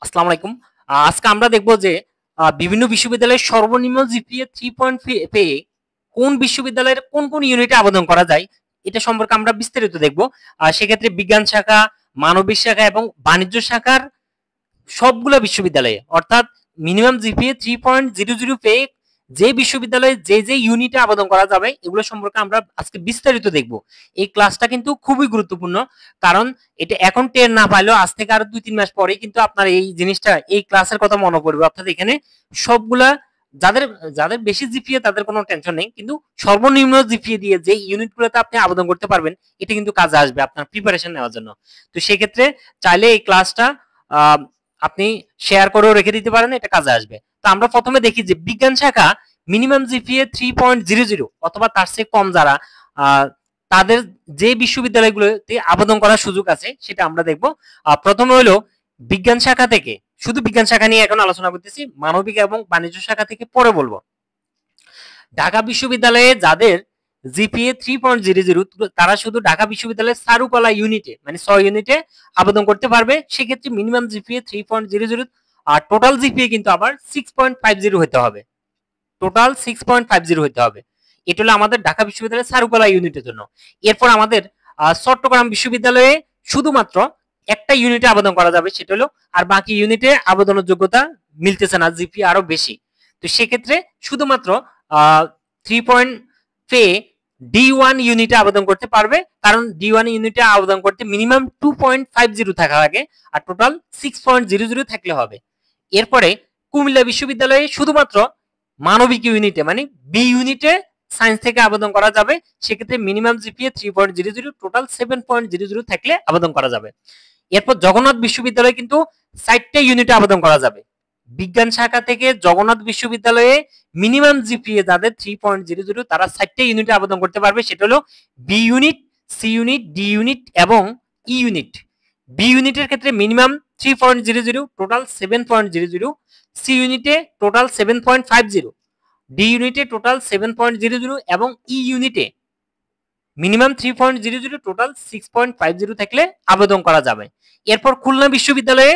আসসালামু আলাইকুম। আজকে আমরা দেখব যে বিভিন্ন বিশ্ববিদ্যালয়ের সর্বনিম্ন জিপিএ 3 পয়েন্ট পেয়ে কোন বিশ্ববিদ্যালয়ের কোন কোন ইউনিটে আবেদন করা যায় এটা সম্পর্কে আমরা বিস্তারিত দেখব। সেক্ষেত্রে বিজ্ঞান শাখা, মানবিক শাখা এবং বাণিজ্য শাখার সবগুলো বিশ্ববিদ্যালয়ে অর্থাৎ মিনিমাম জিপিএ 3.00 পেয়ে যে বিশ্ববিদ্যালয়ে যে ইউনিটে আবেদন করা যাবে এগুলো সম্পর্কে আমরা আজকে বিস্তারিত দেখব। এই ক্লাসটা কিন্তু খুবই গুরুত্বপূর্ণ, কারণ এটা এখন টের না পাইলেও আজ থেকে আরো 2-3 মাস পরে কিন্তু আপনার এই জিনিসটা এই ক্লাসের কথা মনে পড়বে। অর্থাৎ এখানে সবগুলা যাদের যাদের বেশি জিপিএ তাদের কোনো টেনশন নেই, কিন্তু সর্বনিম্ন জিপিএ দিয়ে যে ইউনিটগুলোতে আপনি আবেদন করতে পারবেন এটা কিন্তু কাজে আসবে আপনার প্রিপারেশন নেওয়ার জন্য। তো সেক্ষেত্রে চাইলে এই ক্লাসটা আপনি শেয়ার করেও রেখে দিতে পারেন, এটা কাজে আসবে। তো আমরা প্রথমে দেখি যে বিজ্ঞান শাখা মিনিমাম জিপিএ 3.00 অথবা তার চেয়ে কম যারা তাদের যে বিশ্ববিদ্যালয়গুলোতে আবেদন করার সুযোগ আছে সেটা আমরা দেখব। প্রথমে হলো বিজ্ঞান শাখা থেকে, শুধু বিজ্ঞান শাখা নিয়ে এখন আলোচনা করতেছি, মানবিক এবং বাণিজ্য শাখা থেকে পরে বলবো। ঢাকা বিশ্ববিদ্যালয়ে যাদের জিপিএ 3.00 তারা শুধু ঢাকা বিশ্ববিদ্যালয়ের চারুকলা ইউনিটে মানে 6 ইউনিটে আবেদন করতে পারবে। সেক্ষেত্রে মিনিমাম জিপিএ 3.00 আর টোটাল জিপিএ কিন্তু আবার 6.50 হতে হবে। টোটাল 6.50 হতে হবে। এটা হলো আমাদের ঢাকা বিশ্ববিদ্যালয়ের চারুকলা ইউনিটের জন্য। এরপর আমাদের চট্টগ্রাম বিশ্ববিদ্যালয়ে শুধুমাত্র একটা ইউনিটে আবেদন করা যাবে, সেটা হলো, আর বাকি ইউনিটে আবেদনের যোগ্যতা মিলতেছে না, জিপিএ আরো বেশি। তো সেক্ষেত্রে শুধুমাত্র 3 পয়েন্ট পেয়ে D1 ইউনিটে আবেদন করতে পারবে, কারণ D1 ইউনিটে আবেদন করতে মিনিমাম 2.50 থাকা লাগে আর টোটাল 6.00 থাকলে হবে। এরপরে কুমিল্লা বিশ্ববিদ্যালয়ে শুধুমাত্র মানবিক ইউনিটে মানে বি ইউনিটে সায়েন্স থেকে আবেদন করা যাবে। সেক্ষেত্রে মিনিমাম জিপিএ 3.00 টোটাল 7.00 থাকলে আবেদন করা যাবে। এরপর জগন্নাথ বিশ্ববিদ্যালয়ে কিন্তু 4টা ইউনিটে আবেদন করা যাবে। বিজ্ঞান শাখা থেকে জগন্নাথ বিশ্ববিদ্যালয়ে মিনিমাম জিপিএ যাদের 3.00 তারা 4টা ইউনিটে আবেদন করতে পারবে, সেটা হলো B unit, C unit, D unit এবং ই ইউনিট। বি ইউনিটের ক্ষেত্রে মিনিমাম 3.00 টোটাল 7.00, সি ইউনিটে টোটাল 7.50, ডি ইউনিটে টোটাল 7.00 এবং ই ইউনিটে মিনিমাম 3.00 টোটাল 6.50 থাকলে আবেদন করা যাবে। এরপর খুলনা বিশ্ববিদ্যালয়ে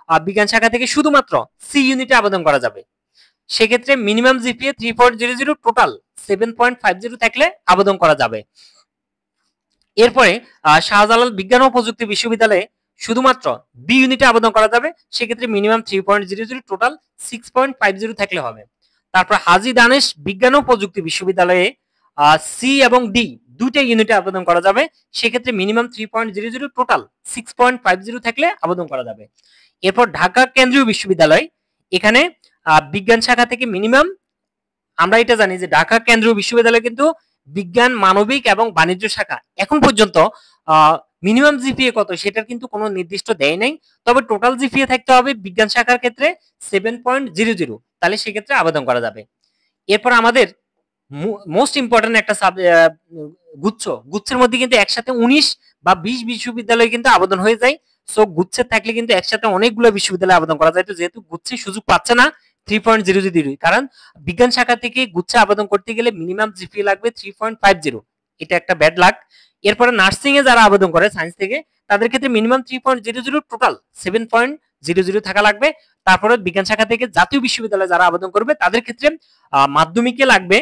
বিজ্ঞান শাখা থেকে শুধুমাত্র সি ইউনিটে আবেদন করা যাবে। সেক্ষেত্রে মিনিমাম জিপিএ 3.00 টোটাল 7.50 থাকলে আবেদন করা যাবে। এরপরে শাহজালাল বিজ্ঞান ও প্রযুক্তি বিশ্ববিদ্যালয়ে শুধুমাত্র বি ইউনিটে আবেদন করা যাবে। সেক্ষেত্রে মিনিমাম 3.00 টোটাল 6.50 থাকলে হবে। তারপর হাজী দানেশ বিজ্ঞান ও প্রযুক্তি বিশ্ববিদ্যালয়ে সি এবং ডি দুইটা ইউনিটে আবেদন করা যাবে। সেক্ষেত্রে মিনিমাম 3.00 টোটাল 6.50 থাকলে আবেদন করা যাবে। এরপর ঢাকা কেন্দ্রীয় বিশ্ববিদ্যালয়, এখানে বিজ্ঞান শাখা থেকে মিনিমাম, আমরা এটা জানি যে ঢাকা কেন্দ্রীয় বিশ্ববিদ্যালয় কিন্তু বিজ্ঞান, মানবিক এবং বাণিজ্য শাখা এখন পর্যন্ত মিনিমাম জিপিএ কত সেটার কিন্তু কোনো নির্দিষ্ট দেয় নাই, তবে টোটাল জিপিএ থাকতে হবে বিজ্ঞান শাখার ক্ষেত্রে 7.00, তাহলে সেক্ষেত্রে আবেদন করা যাবে। এরপর আমাদের মোস্ট ইম্পর্টেন্ট একটা গুচ্ছের মধ্যে কিন্তু একসাথে 19 বা 20 বিশ্ববিদ্যালয় কিন্তু আবেদন হয়ে যায়। সো গুচ্ছে থাকলে কিন্তু একসাথে অনেকগুলো বিশ্ববিদ্যালয়ে আবেদন করা যায়। তো যেহেতু গুচ্ছে সুযোগ পাচ্ছে না 3.00, কারণ বিজ্ঞান শাখা থেকে গুচ্ছে আবেদন করতে গেলে মিনিমাম জিপিএ লাগবে 3.50, এটা একটা ব্যাড লাক। এরপরে নার্সিং এ যারা আবেদন করে সায়েন্স থেকে তাদের ক্ষেত্রে মিনিমাম 3.00 টোটাল 7.00 থাকা লাগবে। তারপরে বিজ্ঞান শাখা থেকে জাতীয় বিশ্ববিদ্যালয়ে যারা আবেদন করবে তাদের ক্ষেত্রে মাধ্যমিকে লাগবে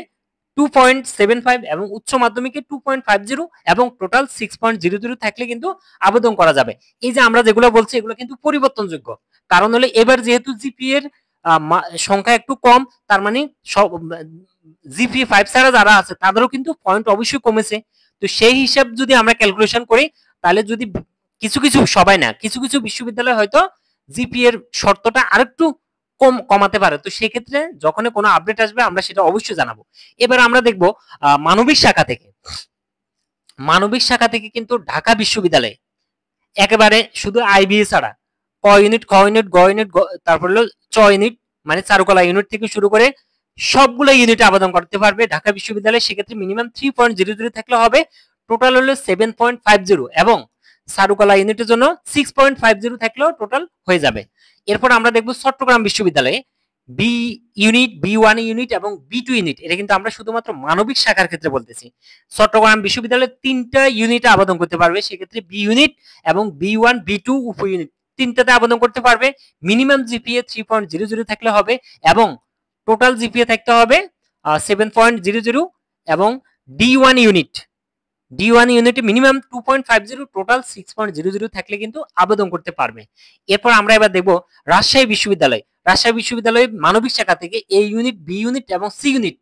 2.75 এবং উচ্চ মাধ্যমিকে 2.50 এবং টোটাল 6.00 থাকলে কিন্তু আবেদন করা যাবে। এই যে আমরা যেগুলো বলছি এগুলো কিন্তু পরিবর্তনযোগ্য, কারণ হলে এবার যেহেতু জিপিএ এর সংখ্যা একটু কম, তার মানে সব জিপিএ 5 ছাড়া যারা আছে তাদেরও কিন্তু পয়েন্ট অবশ্যই কমেছে। তো সেই হিসাব যদি আমরা ক্যালকুলেশন করি তাহলে যদি কিছু কিছু, সবাই না, কিছু কিছু বিশ্ববিদ্যালয় হয়তো জিপিএ এর শর্তটা আরেকটু কমাতে পারে। তো সেক্ষেত্রে যখন কোনো আপডেট আসবে আমরা সেটা অবশ্যই জানাবো। এবার আমরা দেখব মানবিক শাখা থেকে। মানবিক শাখা থেকে কিন্তু ঢাকা বিশ্ববিদ্যালয়ে একেবারে শুধু আইবিএ ছাড়া ক ইউনিট, খ ইউনিট, গ ইউনিট, তারপর হলো চ ইউনিট মানে চারুকলা ইউনিট থেকে শুরু করে সবগুলো ইউনিটে আবেদন করতে পারবে ঢাকা বিশ্ববিদ্যালয়ে। সেক্ষেত্রে মিনিমাম 3.00 থাকলে হবে, টোটাল হলো 7.50 এবং চারুকলা ইউনিটের জন্য 6.50 থাকলেও টোটাল হয়ে যাবে। এরপর আমরা দেখব চট্টগ্রাম বিশ্ববিদ্যালয়ে বি ইউনিট, বি1 ইউনিট এবং বি2 ইউনিট, এটা কিন্তু আমরা শুধুমাত্র মানবিক শাখার ক্ষেত্রে বলতেছি। চট্টগ্রাম বিশ্ববিদ্যালয়ে 3টা ইউনিটে আবেদন করতে পারবে। সেক্ষেত্রে বি ইউনিট এবং বি1, বি2 উপ ইউনিট তিনটাতে আবেদন করতে পারবে। মিনিমাম জিপিএ 3.00 থাকলে হবে এবং টোটাল জিপিএ থাকতে হবে 7.00 এবং D1 ইউনিট ইউনিটে মিনিমাম 2.50, টোটাল 6.00 থাকলে কিন্তু আবেদন করতে পারবে। এরপর আমরা এবার দেখব রাজশাহী বিশ্ববিদ্যালয় মানবিক শাখা থেকে এ ইউনিট, বি ইউনিট এবং সি ইউনিট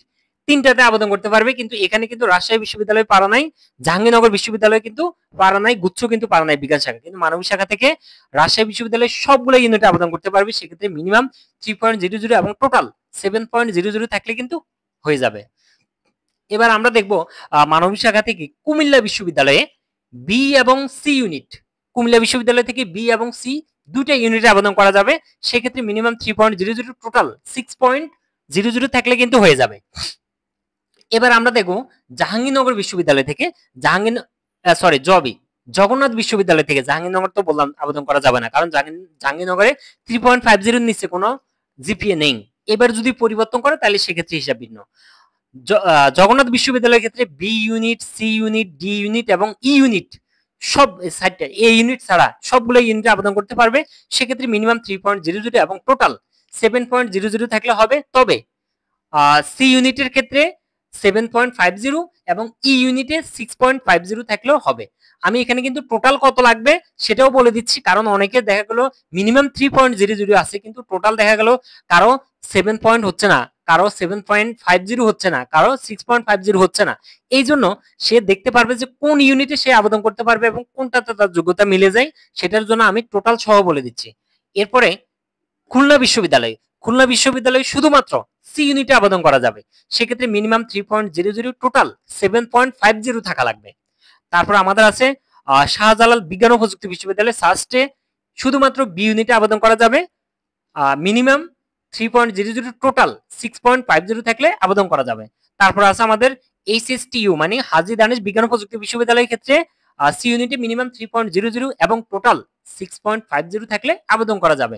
তিনটাতে আবেদন করতে পারবে। কিন্তু এখানে কিন্তু রাজশাহী বিশ্ববিদ্যালয় পারা নাই, জাহাঙ্গীরনগর বিশ্ববিদ্যালয় কিন্তু পারা নাই, গুচ্ছ কিন্তু পারা নাই বিজ্ঞান শাখা। কিন্তু মানবিক শাখা থেকে রাজশাহী বিশ্ববিদ্যালয় সবগুলো ইউনিটে আবেদন করতে পারবে। সেক্ষেত্রে মিনিমাম 3.00 এবং টোটাল 7.00 থাকলে কিন্তু হয়ে যাবে। এবার আমরা দেখব মানবিক শাখা থেকে কুমিল্লা বিশ্ববিদ্যালয়ে বি এবং সি ইউনিট, কুমিল্লা বিশ্ববিদ্যালয় থেকে বি এবং সি দুইটা ইউনিটে আবেদন করা যাবে। সেক্ষেত্রে মিনিমাম 3.00, টোটাল 6.00 থাকলে কিন্তু হয়ে যাবে। এবার আমরা দেখব জাহাঙ্গীরনগর বিশ্ববিদ্যালয় থেকে জগন্নাথ বিশ্ববিদ্যালয় থেকে, জাহাঙ্গীরনগর তো বললাম আবেদন করা যাবে না, কারণ জাহাঙ্গীরনগরে 3.50 নিচে কোনো জিপিএ নেই। এবার যদি পরিবর্তন করে তাহলে সেক্ষেত্রে হিসাব ভিন্ন। জগন্নাথ বিশ্ববিদ্যালয়ের ক্ষেত্রে B unit, C unit, D unit এবং ই ইউনিট সব সাইডটা, এ ইউনিট ছাড়া সবগুলো ইউনিটে আবেদন করতে পারবে। সেক্ষেত্রে মিনিমাম 3.00 এবং টোটাল 7.00 থাকলে হবে। তবে সি ইউনিটের ক্ষেত্রে 7.50 এবং ই ইউনিটে 6.50 থাকলেও হবে। আমি এখানে কিন্তু টোটাল কত লাগবে সেটাও বলে দিচ্ছি, কারণ অনেকে দেখা গেল মিনিমাম 3.00 আছে কিন্তু টোটাল দেখা গেল কারো 7 পয়েন্ট হচ্ছে না, কারো 7.50 হচ্ছে না, কারো 6.50 হচ্ছে না। এই জন্য সে দেখতে পারবে যে কোন ইউনিটে সে আবেদন করতে পারবে এবং কোনটাতে তার যোগ্যতা মিলে যায়, সেটার জন্য আমি টোটাল সহ বলে দিচ্ছি। এরপরে খুলনা বিশ্ববিদ্যালয় শুধুমাত্র সি ইউনিটে আবেদন করা যাবে। সেক্ষেত্রে মিনিমাম 3.00, টোটাল 7.50 থাকা লাগবে। তারপর আমাদের আছে শাহজালাল বিজ্ঞান ও প্রযুক্তি বিশ্ববিদ্যালয় সাস্টে শুধুমাত্র বি ইউনিটে আবেদন করা যাবে। মিনিমাম 3.00, টোটাল 6.50 থাকলে আবেদন করা যাবে। তারপর আছে আমাদের HSTU মানে হাজী দানেশ বিজ্ঞান ও প্রযুক্তি বিশ্ববিদ্যালয়ের ক্ষেত্রে সি ইউনিটে মিনিমাম 3.00 এবং টোটাল 6.50 থাকলে আবেদন করা যাবে।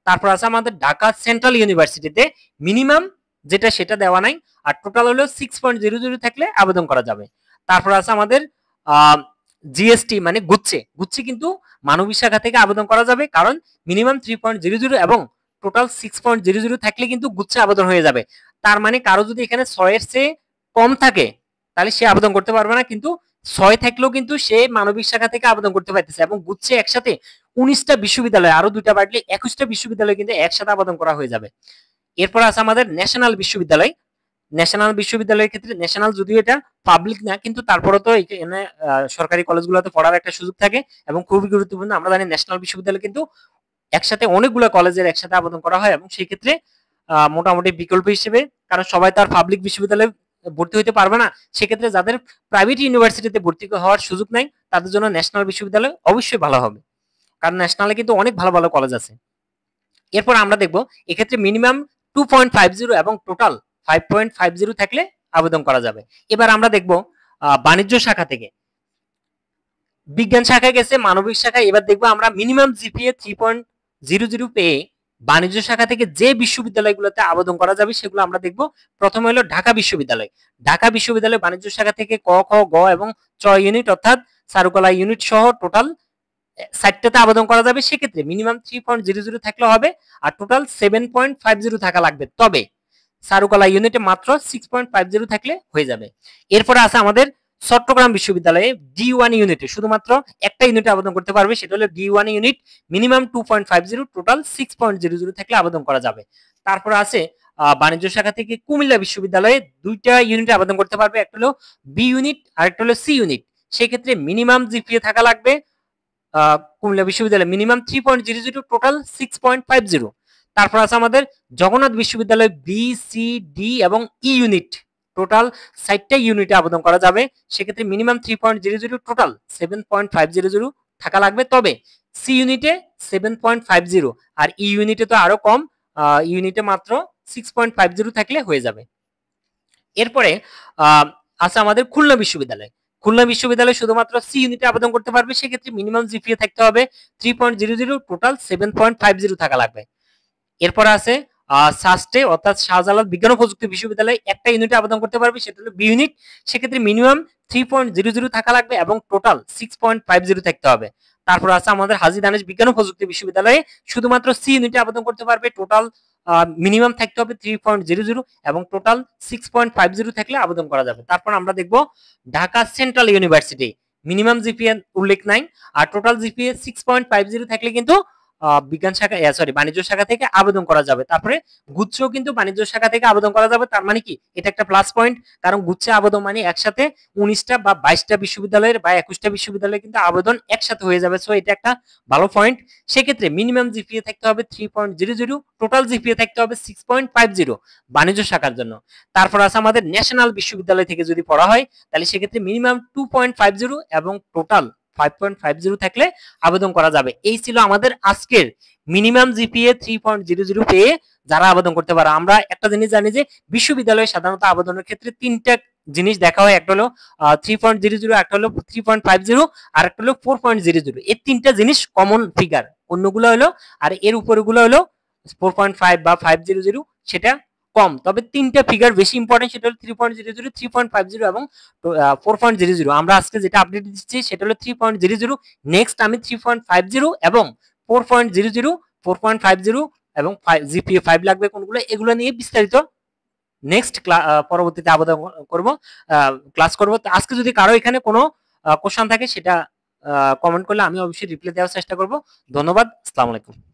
তারপর আছে আমাদের ঢাকা সেন্ট্রাল ইউনিভার্সিটিতে মিনিমাম যেটা সেটা দেওয়া নাই, আর টোটাল হলো 6.00 থাকলে আবেদন করা যাবে। তারপর আছে আমাদের জিএসটি মানে গুচ্ছে কিন্তু মানবিক শাখা থেকে আবেদন করা যাবে, কারণ মিনিমাম 3.00 এবং টোটাল 6.00 থাকলে কিন্তু গুচ্ছে আবেদন হয়ে যাবে। তার মানে কারো যদি এখানে 6 এর চেয়ে কম থাকে তাহলে সে আবেদন করতে পারবে না, কিন্তু 6 থাকলেও কিন্তু সে মানবিক শাখা থেকে আবেদন করতে পারতেছে। এবং গুচ্ছে একসাথে 19টা বিশ্ববিদ্যালয়, আরো দুইটা বাড়লে 21টা বিশ্ববিদ্যালয় কিন্তু একসাথে আবেদন করা হয়ে যাবে। এরপর আছে আমাদের ন্যাশনাল বিশ্ববিদ্যালয়ের ক্ষেত্রে, ন্যাশনাল যদিও এটা পাবলিক না কিন্তু তারপরে তো এখানে সরকারি কলেজগুলোতে পড়ার একটা সুযোগ থাকে এবং খুবই গুরুত্বপূর্ণ। আমরা জানি ন্যাশনাল বিশ্ববিদ্যালয় কিন্তু একসাথে অনেকগুলো কলেজের একসাথে আবেদন করা হয় এবং সেই ক্ষেত্রে মোটামুটি বিকল্প হিসেবে, কারণ সবাই তার পাবলিক বিশ্ববিদ্যালয়ে ভর্তি হতে পারবে না, সেক্ষেত্রে যাদের প্রাইভেট ইউনিভার্সিটিতে ভর্তি হওয়ার সুযোগ নাই তাদের জন্য ন্যাশনাল বিশ্ববিদ্যালয় অবশ্যই ভালো হবে, কারণ ন্যাশনালে কিন্তু অনেক ভালো ভালো কলেজ আছে। এরপর আমরা দেখব এক্ষেত্রে মিনিমাম 2.50 এবং টোটাল 5.50 থাকলে আবেদন করা যাবে। এবার আমরা দেখব বাণিজ্য শাখা থেকে, বিজ্ঞান শাখায় গেছে, মানবিক শাখায়। এবার দেখবো আমরা মিনিমাম জিপিএ 3.00 পেয়ে বাণিজ্য শাখা থেকে যে বিশ্ববিদ্যালয়গুলোতে আবেদন করা যাবে সেগুলো আমরা দেখব। প্রথমে হলো ঢাকা বিশ্ববিদ্যালয় বাণিজ্য শাখা থেকে ক, খ, গ এবং চ ইউনিট অর্থাৎ চারুকলা ইউনিট সহ টোটাল 60টাতে আবেদন করা যাবে। সেক্ষেত্রে মিনিমাম 3.00 থাকলে হবে আর টোটাল 7.50 থাকা লাগবে। তবে চারুকলা ইউনিটে মাত্র 6.50 থাকলে হয়ে যাবে। এরপরে আছে আমাদের চট্টগ্রাম বিশ্ববিদ্যালয়ে D1 ইউনিটে শুধুমাত্র একটা ইউনিটে আবেদন করতে পারবে, সেটা হলো D1 ইউনিট, মিনিমাম 2.50, টোটাল 6.00 থাকলে আবেদন করা যাবে। তারপর আছে বাণিজ্য শাখা থেকে কুমিল্লা বিশ্ববিদ্যালয়ে দুইটা ইউনিটে আবেদন করতে পারবে, একটা হলো বি ইউনিট আর একটা হলো সি ইউনিট। সেক্ষেত্রে মিনিমাম জিপিএ থাকা লাগবে কুমিল্লা বিশ্ববিদ্যালয়ে মিনিমাম 3.00, টোটাল 6.50। তারপর আছে আমাদের জগন্নাথ বিশ্ববিদ্যালয় বি, সি, ডি এবং ই ইউনিট, টোটাল 60টা ইউনিটে আবেদন করা যাবে। সেক্ষেত্রে মিনিমাম 3.00, টোটাল 7.50 থাকা লাগবে। তবে সি ইউনিটে 7.50 আর ই ইউনিটে তো আরো কম, ইউনিটে মাত্র 6.50 থাকলে হয়ে যাবে। এরপরে আছে আমাদের খুলনা বিশ্ববিদ্যালয় শুধুমাত্র সি ইউনিটে আবেদন করতে পারবে। সেক্ষেত্রে মিনিমাম জিপিএ থাকতে হবে 3.00, টোটাল 7.50 থাকা লাগবে। এরপর আছে সাস্টে অর্থাৎ শাহজালাল বিজ্ঞান ও প্রযুক্তি বিশ্ববিদ্যালয় একটা ইউনিটে আবেদন করতে পারবে, সেটা হলো বি ইউনিট। সেক্ষেত্রে মিনিমাম 3.00 থাকা লাগবে এবং টোটাল 6.50 থাকতে হবে। তারপর আছে আমাদের হাজী দানেশ বিজ্ঞান ও প্রযুক্তি বিশ্ববিদ্যালয়ে শুধুমাত্র সি ইউনিটে আবেদন করতে পারবে। টোটাল মিনিমাম থাকতে হবে 3.00 এবং টোটাল 6.50 থাকলে আবেদন করা যাবে। তারপর আমরা দেখব Dhaka central university, minimum GPA উল্লেখ নাই, আর টোটাল জিপিএ 6.50 থাকলে কিন্তু বিজ্ঞান শাখা বাণিজ্য শাখা থেকে আবেদন করা যাবে। তারপরে গুচ্ছও কিন্তু বাণিজ্য শাখা থেকে আবেদন করা যাবে। তার মানে কি এটা একটা প্লাস পয়েন্ট, কারণ গুচ্ছে আবেদন মানে একসাথে 19টা বা 22টা বিশ্ববিদ্যালয়ের বা 21টা বিশ্ববিদ্যালয়ে কিন্তু আবেদন একসাথে হয়ে যাবে। সো এটা একটা ভালো পয়েন্ট। সেক্ষেত্রে মিনিমাম জিপিএ থাকতে হবে 3.00, টোটাল জিপিএ থাকতে হবে 6.50 বাণিজ্য শাখার জন্য। তারপর আছে আমাদের ন্যাশনাল বিশ্ববিদ্যালয় থেকে যদি পড়া হয় তাহলে সেক্ষেত্রে মিনিমাম 2.50 এবং টোটাল 5.50 থাকলে আবেদন করা যাবে। এই ছিল আমাদের আজকের মিনিমাম জিপিএ 3.00 পেয়ে যারা আবেদন করতে পারে। আমরা একটা জিনিস জানি যে বিশ্ববিদ্যালয়ে সাধারণত আবেদনের ক্ষেত্রে তিনটা জিনিস দেখা হয়, একটা হলো 3.00, একটা হলো 3.50 আর একটা হলো 4.00। এই তিনটা জিনিস কমন ফিগার, অন্যগুলো হলো আর এর উপরগুলো হলো 4.5 বা 500, সেটা কম। তবে তিনটা ফিগার বেশি ইম্পর্টেন্ট, সেটা হলো 3.00, 3.50 এবং 4.00। আমরা আজকে যেটা আপডেট দিচ্ছি সেটা হলো 3.00। নেক্সট আমি 3.50 এবং 4.00, 4.50 এবং জিপিএ 5 লাগবে কোনগুলো, এগুলো নিয়ে বিস্তারিত নেক্সট পরবর্তীতে আবেদন করব, ক্লাস করব। আজকে যদি কারো এখানে কোনো কোশ্চেন থাকে সেটা কমেন্ট করলে আমি অবশ্যই রিপ্লাই দেওয়ার চেষ্টা করব। ধন্যবাদ, আসসালামু আলাইকুম।